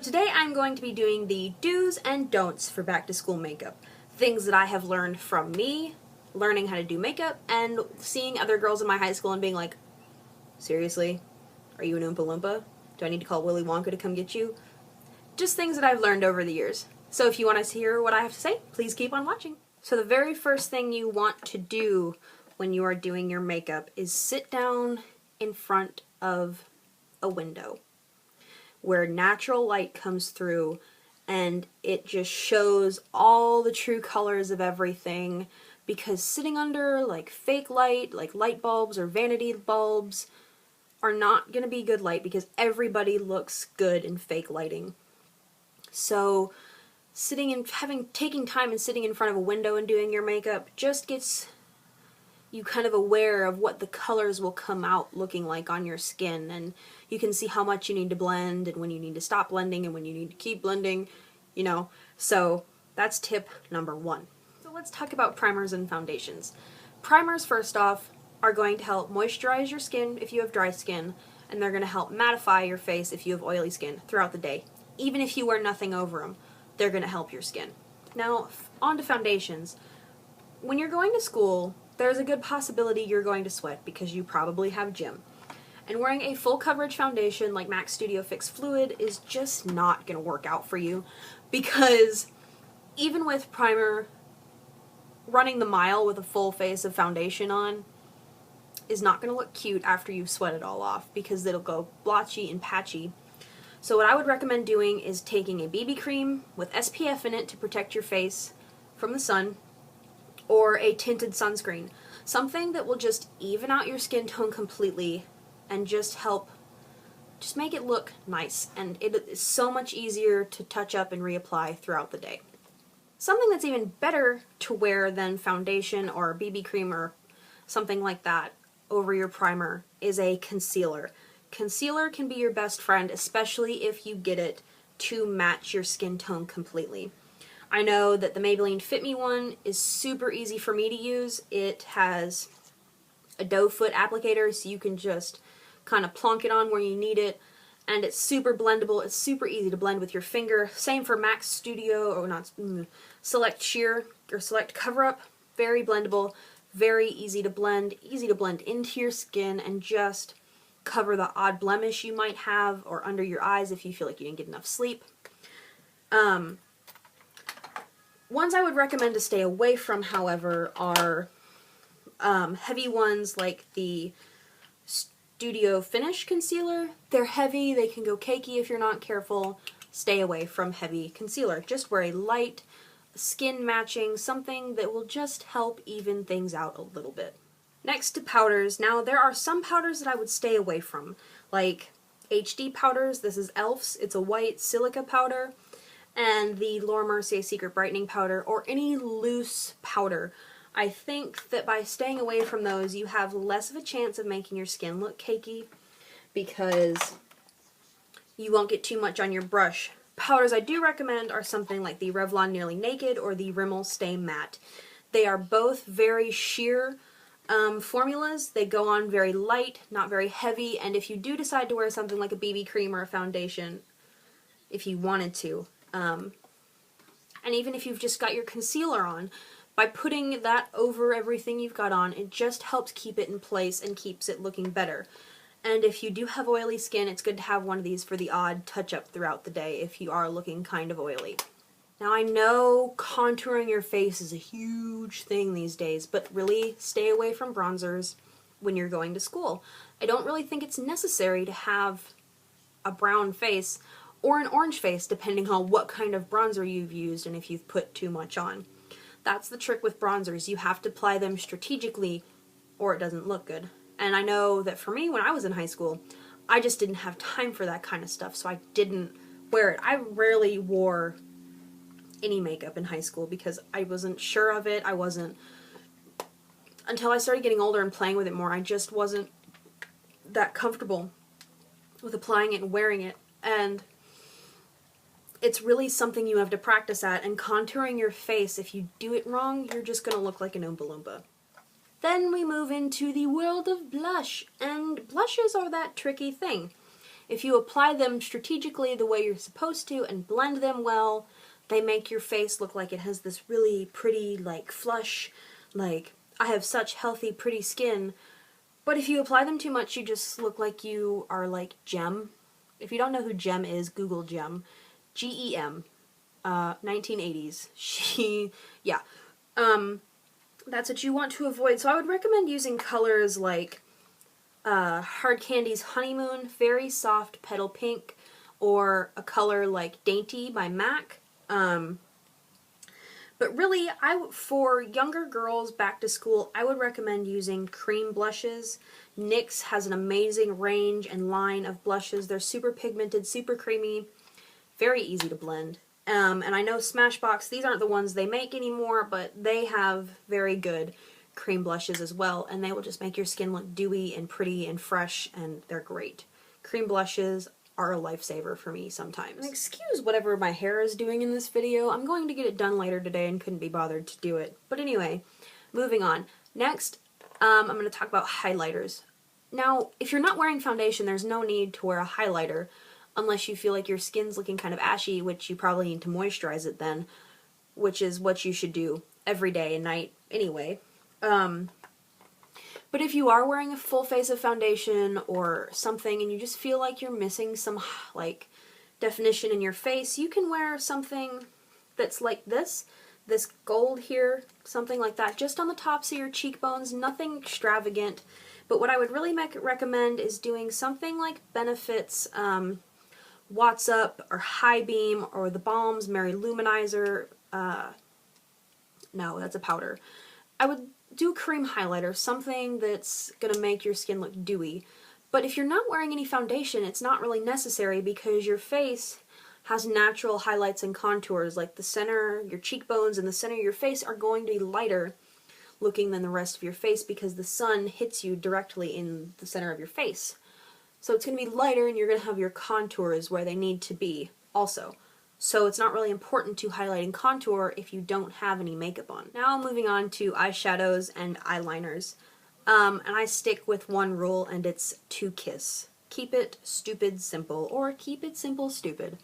today I'm going to be doing the do's and don'ts for back to school makeup. Things that I have learned from me, learning how to do makeup, and seeing other girls in my high school and being like, seriously? Are you an Oompa Loompa? Do I need to call Willy Wonka to come get you? Just things that I've learned over the years. So if you want to hear what I have to say, please keep on watching. So the very first thing you want to do when you are doing your makeup is sit down in front of a window where natural light comes through and it just shows all the true colors of everything, because sitting under like fake light, like light bulbs or vanity bulbs, are not going to be good light because everybody looks good in fake lighting. So taking time and sitting in front of a window and doing your makeup just gets you kind of aware of what the colors will come out looking like on your skin, and you can see how much you need to blend and when you need to stop blending and when you need to keep blending, you know. So that's tip number one. So let's talk about primers and foundations. Primers, first off, are going to help moisturize your skin if you have dry skin, and they're going to help mattify your face if you have oily skin throughout the day. Even if you wear nothing over them, they're going to help your skin. Now, on to foundations. When you're going to school, there's a good possibility you're going to sweat because you probably have gym. And wearing a full coverage foundation like MAC Studio Fix Fluid is just not going to work out for you, because even with primer, running the mile with a full face of foundation on is not going to look cute after you've sweat it all off, because it'll go blotchy and patchy. So what I would recommend doing is taking a BB cream with SPF in it to protect your face from the sun, or a tinted sunscreen. Something that will just even out your skin tone completely and just make it look nice. And it is so much easier to touch up and reapply throughout the day. Something that's even better to wear than foundation or BB cream or something like that over your primer is a concealer. Concealer can be your best friend, especially if you get it to match your skin tone completely. I know that the Maybelline Fit Me one is super easy for me to use. It has a doe foot applicator, so you can just kind of plonk it on where you need it, and it's super blendable. It's super easy to blend with your finger. Same for MAC Studio, or not, Select Sheer or Select Cover Up. Very blendable, very easy to blend into your skin and just cover the odd blemish you might have, or under your eyes if you feel like you didn't get enough sleep. Ones I would recommend to stay away from, however, are heavy ones like the Studio Finish Concealer. They're heavy, they can go cakey if you're not careful. Stay away from heavy concealer. Just wear a light, skin matching, something that will just help even things out a little bit. Next to powders. Now, there are some powders that I would stay away from, like HD powders. This is e.l.f.'s. It's a white silica powder. And the Laura Mercier Secret Brightening Powder, or any loose powder. I think that by staying away from those, you have less of a chance of making your skin look cakey, because you won't get too much on your brush. Powders I do recommend are something like the Revlon Nearly Naked or the Rimmel Stay Matte. They are both very sheer formulas. They go on very light, not very heavy, and if you do decide to wear something like a BB cream or a foundation, if you wanted to, and even if you've just got your concealer on, by putting that over everything you've got on, it just helps keep it in place and keeps it looking better. And if you do have oily skin, it's good to have one of these for the odd touch-up throughout the day if you are looking kind of oily. Now, I know contouring your face is a huge thing these days, but really stay away from bronzers when you're going to school. I don't really think it's necessary to have a brown face or an orange face, depending on what kind of bronzer you've used and if you've put too much on. That's the trick with bronzers. You have to apply them strategically or it doesn't look good. And I know that for me, when I was in high school, I just didn't have time for that kind of stuff, so I didn't wear it. I rarely wore any makeup in high school because I wasn't sure of it. Until I started getting older and playing with it more, I just wasn't that comfortable with applying it and wearing it. And it's really something you have to practice at, and contouring your face, if you do it wrong, you're just going to look like an Oompa Loompa. Then we move into the world of blush, and blushes are that tricky thing. If you apply them strategically the way you're supposed to and blend them well, they make your face look like it has this really pretty, like, flush, like, I have such healthy, pretty skin. But if you apply them too much, you just look like you are like Gem. If you don't know who Gem is, Google Gem. Gem. 1980s. Yeah. That's what you want to avoid. So I would recommend using colors like Hard Candy's Honeymoon, very soft petal pink, or a color like Dainty by MAC. But really, for younger girls back to school, I would recommend using cream blushes. NYX has an amazing range and line of blushes. They're super pigmented, super creamy, very easy to blend. And I know Smashbox, these aren't the ones they make anymore, but they have very good cream blushes as well, and they will just make your skin look dewy and pretty and fresh, and they're great. Cream blushes are a lifesaver for me sometimes. And excuse whatever my hair is doing in this video. I'm going to get it done later today and couldn't be bothered to do it. But anyway, moving on. Next, I'm going to talk about highlighters. Now, if you're not wearing foundation, there's no need to wear a highlighter unless you feel like your skin's looking kind of ashy, which you probably need to moisturize it then, which is what you should do every day and night anyway. But if you are wearing a full face of foundation or something and you just feel like you're missing some, like, definition in your face, you can wear something that's like this gold here, something like that, just on the tops of your cheekbones, nothing extravagant. But what I would really recommend is doing something like Benefit's Watts Up or High Beam or the Balm's Mary Luminizer. No, that's a powder. I would do cream highlighter, something that's going to make your skin look dewy. But if you're not wearing any foundation, it's not really necessary because your face has natural highlights and contours, like the center, your cheekbones and the center of your face are going to be lighter looking than the rest of your face because the sun hits you directly in the center of your face. So it's going to be lighter and you're going to have your contours where they need to be also. So it's not really important to highlight and contour if you don't have any makeup on. Now moving on to eyeshadows and eyeliners. And I stick with one rule, and it's to kiss. Keep it stupid simple, or keep it simple stupid.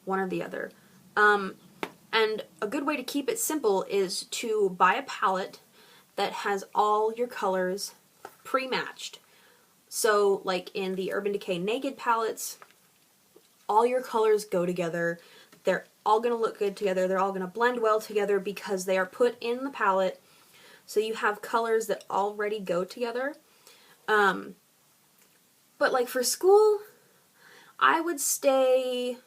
One or the other. And a good way to keep it simple is to buy a palette that has all your colors pre-matched. So like in the Urban Decay Naked palettes, all your colors go together. They're all going to look good together. They're all going to blend well together because they are put in the palette. So you have colors that already go together. But like for school, I would stay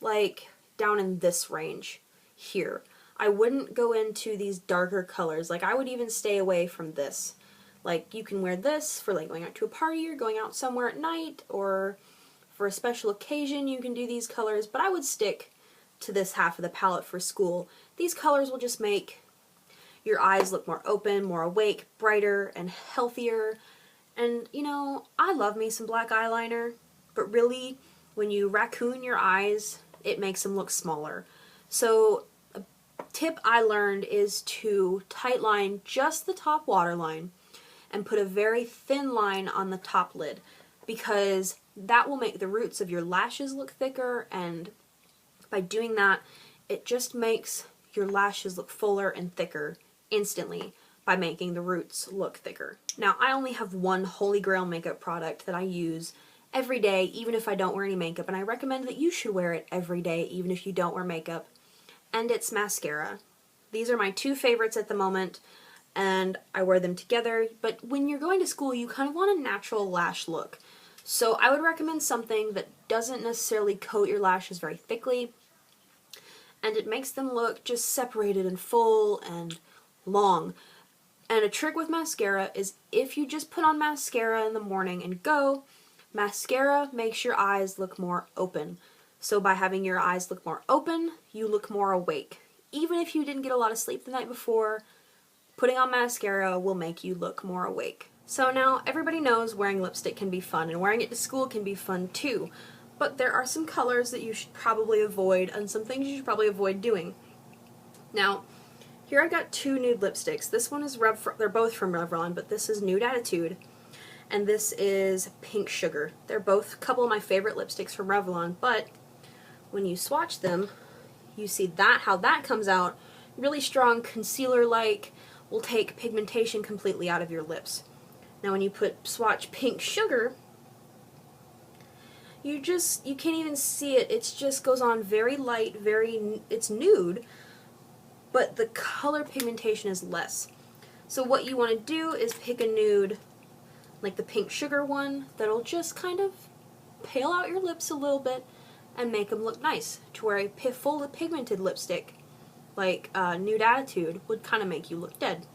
like down in this range here. I wouldn't go into these darker colors. Like I would even stay away from this. Like you can wear this for like going out to a party or going out somewhere at night, or for a special occasion you can do these colors, but I would stick to this half of the palette for school. These colors will just make your eyes look more open, more awake, brighter, and healthier. And, you know, I love me some black eyeliner, but really, when you raccoon your eyes, it makes them look smaller. So, a tip I learned is to tight line just the top waterline and put a very thin line on the top lid, because that will make the roots of your lashes look thicker, and by doing that, it just makes your lashes look fuller and thicker instantly by making the roots look thicker. Now, I only have one holy grail makeup product that I use every day, even if I don't wear any makeup, and I recommend that you should wear it every day, even if you don't wear makeup, and it's mascara. These are my two favorites at the moment, and I wear them together, but when you're going to school, you kind of want a natural lash look. So I would recommend something that doesn't necessarily coat your lashes very thickly, and it makes them look just separated and full and long. And a trick with mascara is if you just put on mascara in the morning and go, mascara makes your eyes look more open. So by having your eyes look more open, you look more awake. Even if you didn't get a lot of sleep the night before, putting on mascara will make you look more awake. So now everybody knows wearing lipstick can be fun, and wearing it to school can be fun too. But there are some colors that you should probably avoid, and some things you should probably avoid doing. Now, here I've got two nude lipsticks. This one is they're both from Revlon, but this is Nude Attitude. and this is Pink Sugar. They're both a couple of my favorite lipsticks from Revlon, but when you swatch them, you see that how that comes out really strong, concealer-like, will take pigmentation completely out of your lips. Now when you swatch Pink Sugar, you can't even see it. It just goes on very light, it's nude, but the color pigmentation is less. So what you want to do is pick a nude, like the Pink Sugar one, that'll just kind of pale out your lips a little bit and make them look nice, to where a full pigmented lipstick, like Nude Attitude, would kind of make you look dead.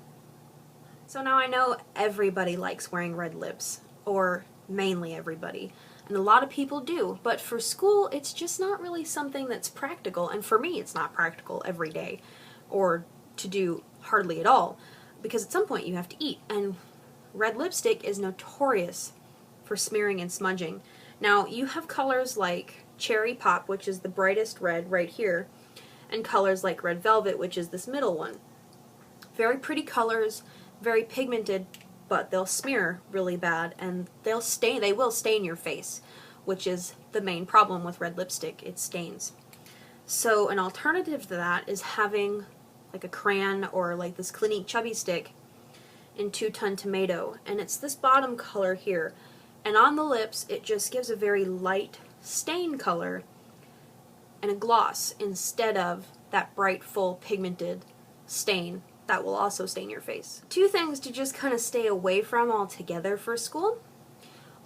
So now I know everybody likes wearing red lips, or mainly everybody, and a lot of people do, but for school it's just not really something that's practical, and for me it's not practical every day, or to do hardly at all, because at some point you have to eat, and red lipstick is notorious for smearing and smudging. Now you have colors like Cherry Pop, which is the brightest red right here, and colors like Red Velvet, which is this middle one. Very pretty colors, very pigmented, but they'll smear really bad, and they will stain your face, which is the main problem with red lipstick. It stains. So an alternative to that is having like a crayon or like this Clinique Chubby Stick in Two Ton Tomato, and it's this bottom color here, and on the lips it just gives a very light stain color and a gloss instead of that bright, full, pigmented stain that will also stain your face. Two things to just kind of stay away from altogether for school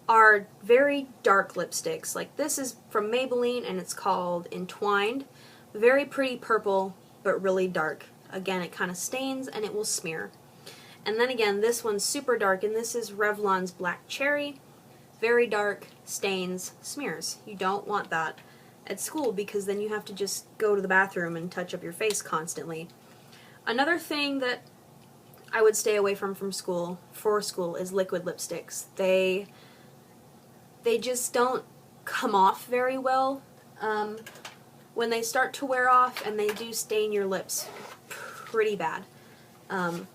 are very dark lipsticks. Like this is from Maybelline and it's called Entwined. Very pretty purple, but really dark. Again, it kind of stains and it will smear. And then again, this one's super dark, and this is Revlon's Black Cherry. Very dark, stains, smears. You don't want that at school, because then you have to just go to the bathroom and touch up your face constantly. Another thing that I would stay away from school, is liquid lipsticks. They just don't come off very well when they start to wear off, and they do stain your lips pretty bad.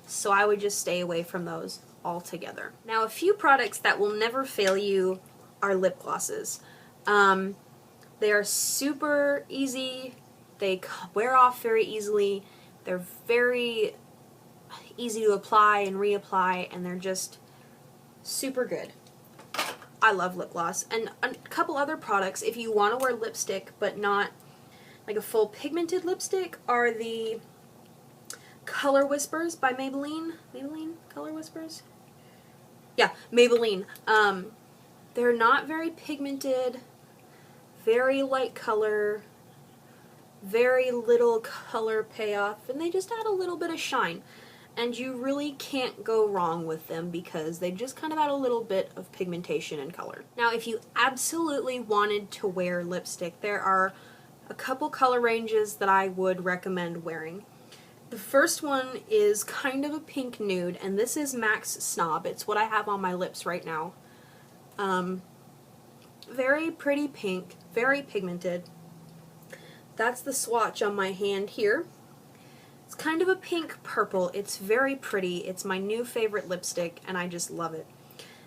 So I would just stay away from those altogether. Now, a few products that will never fail you are lip glosses. They are super easy, they wear off very easily, they're very easy to apply and reapply, and they're just super good. I love lip gloss. And a couple other products, if you want to wear lipstick but not like a full pigmented lipstick, are the Color Whispers by Maybelline. Maybelline? Color Whispers? Yeah, Maybelline. They're not very pigmented, very light color, very little color payoff, and they just add a little bit of shine. And you really can't go wrong with them because they just kind of add a little bit of pigmentation and color. Now, if you absolutely wanted to wear lipstick, there are a couple color ranges that I would recommend wearing. The first one is kind of a pink nude, and this is MAC's Snob. It's what I have on my lips right now. Very pretty pink, very pigmented. That's the swatch on my hand here. It's kind of a pink purple. It's very pretty. It's my new favorite lipstick, and I just love it.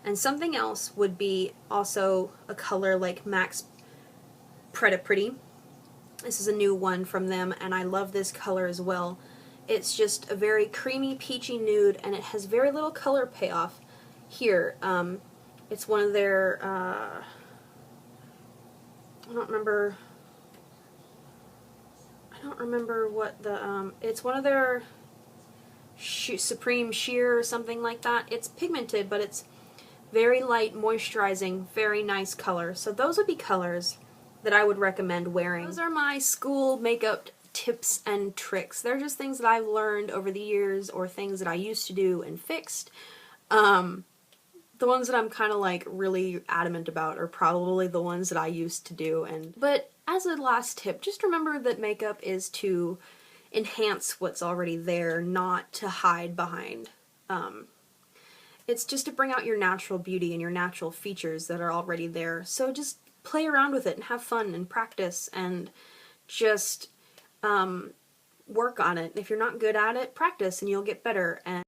And something else would be also a color like MAC's Preta Pretty. This is a new one from them, and I love this color as well. It's just a very creamy, peachy nude, and it has very little color payoff here. It's one of their, I don't remember what the, it's one of their Supreme Sheer or something like that. It's pigmented, but it's very light, moisturizing, very nice color. So those would be colors that I would recommend wearing. Those are my school makeup tips and tricks. They're just things that I've learned over the years, or things that I used to do and fixed. The ones that I'm kind of like really adamant about are probably the ones that I used to do. But as a last tip, just remember that makeup is to enhance what's already there, not to hide behind. It's just to bring out your natural beauty and your natural features that are already there. So just play around with it and have fun and practice and just work on it. If you're not good at it, practice and you'll get better. And